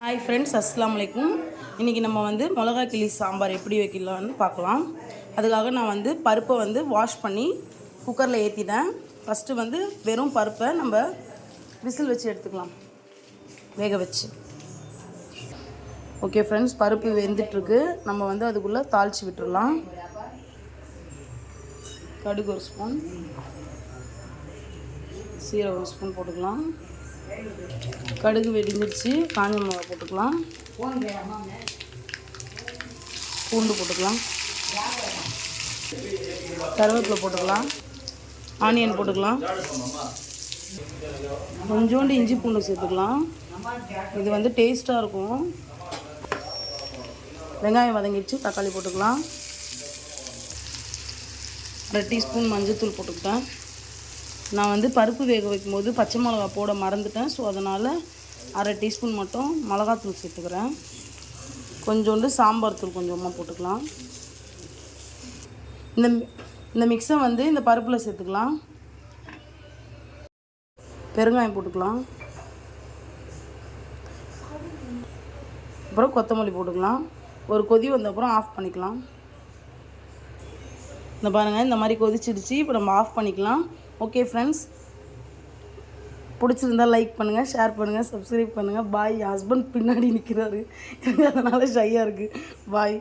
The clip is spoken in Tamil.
ஹாய் ஃப்ரெண்ட்ஸ், அஸ்ஸலாமு அலைக்கும். இன்றைக்கி நம்ம வந்து மிளகா கிள்ளி சாம்பார் எப்படி வைக்கலான்னு பார்க்கலாம். அதுக்காக நான் பருப்பை வாஷ் பண்ணி குக்கரில் ஏற்றிட்டேன். ஃபஸ்ட்டு வெறும் பருப்பை நம்ம விசில் வச்சு எடுத்துக்கலாம், வேக வச்சு. ஓகே ஃப்ரெண்ட்ஸ், பருப்பு வெந்துட்டுருக்கு. நம்ம அதுக்குள்ளே தாளித்து விட்டுடலாம். கடுகு ஒரு ஸ்பூன், சீரகம் ஒரு ஸ்பூன் போட்டுக்கலாம். கடுகு வெடிஞ்சிடுச்சு. காஞ்ச மிளகா போட்டுக்கலாம், பூண்டு போட்டுக்கலாம், கருவேப்பிலை போட்டுக்கலாம், ஆனியன் போட்டுக்கலாம், கொஞ்சோண்டு இஞ்சி பூண்டு சேர்த்துக்கலாம். இது டேஸ்ட்டாக இருக்கும். வெங்காயம் வதங்கிடுச்சு. தக்காளி போட்டுக்கலாம். 1/2 டீஸ்பூன் மஞ்சள்தூள் போட்டுக்கிட்டேன். நான் பருப்பு வேக வைக்கும்போது பச்சை மிளகா போட மறந்துட்டேன். ஸோ அதனால் 1/2 டீஸ்பூன் மட்டும் மிளகாத்தூள் சேர்த்துக்கிறேன். கொஞ்சோண்டு சாம்பார் தூள் கொஞ்சமாக போட்டுக்கலாம். இந்த மிக்ஸை இந்த பருப்பில் சேர்த்துக்கலாம். பெருங்காயம் போட்டுக்கலாம். அப்புறம் கொத்தமல்லி போட்டுக்கலாம். ஒரு கொதி வந்த அப்புறம் ஆஃப் பண்ணிக்கலாம். இந்த பாருங்கள், இந்த மாதிரி கொதிச்சிடுச்சு. இப்போ நம்ம ஆஃப் பண்ணிக்கலாம். ஓகே ஃப்ரெண்ட்ஸ், பிடிச்சிருந்தால் லைக் பண்ணுங்கள், ஷேர் பண்ணுங்கள், சப்ஸ்கிரைப் பண்ணுங்கள். பாய். என் ஹஸ்பண்ட் பின்னாடி நிற்கிறாரு, அதனால் ஷையாக இருக்குது. பாய்.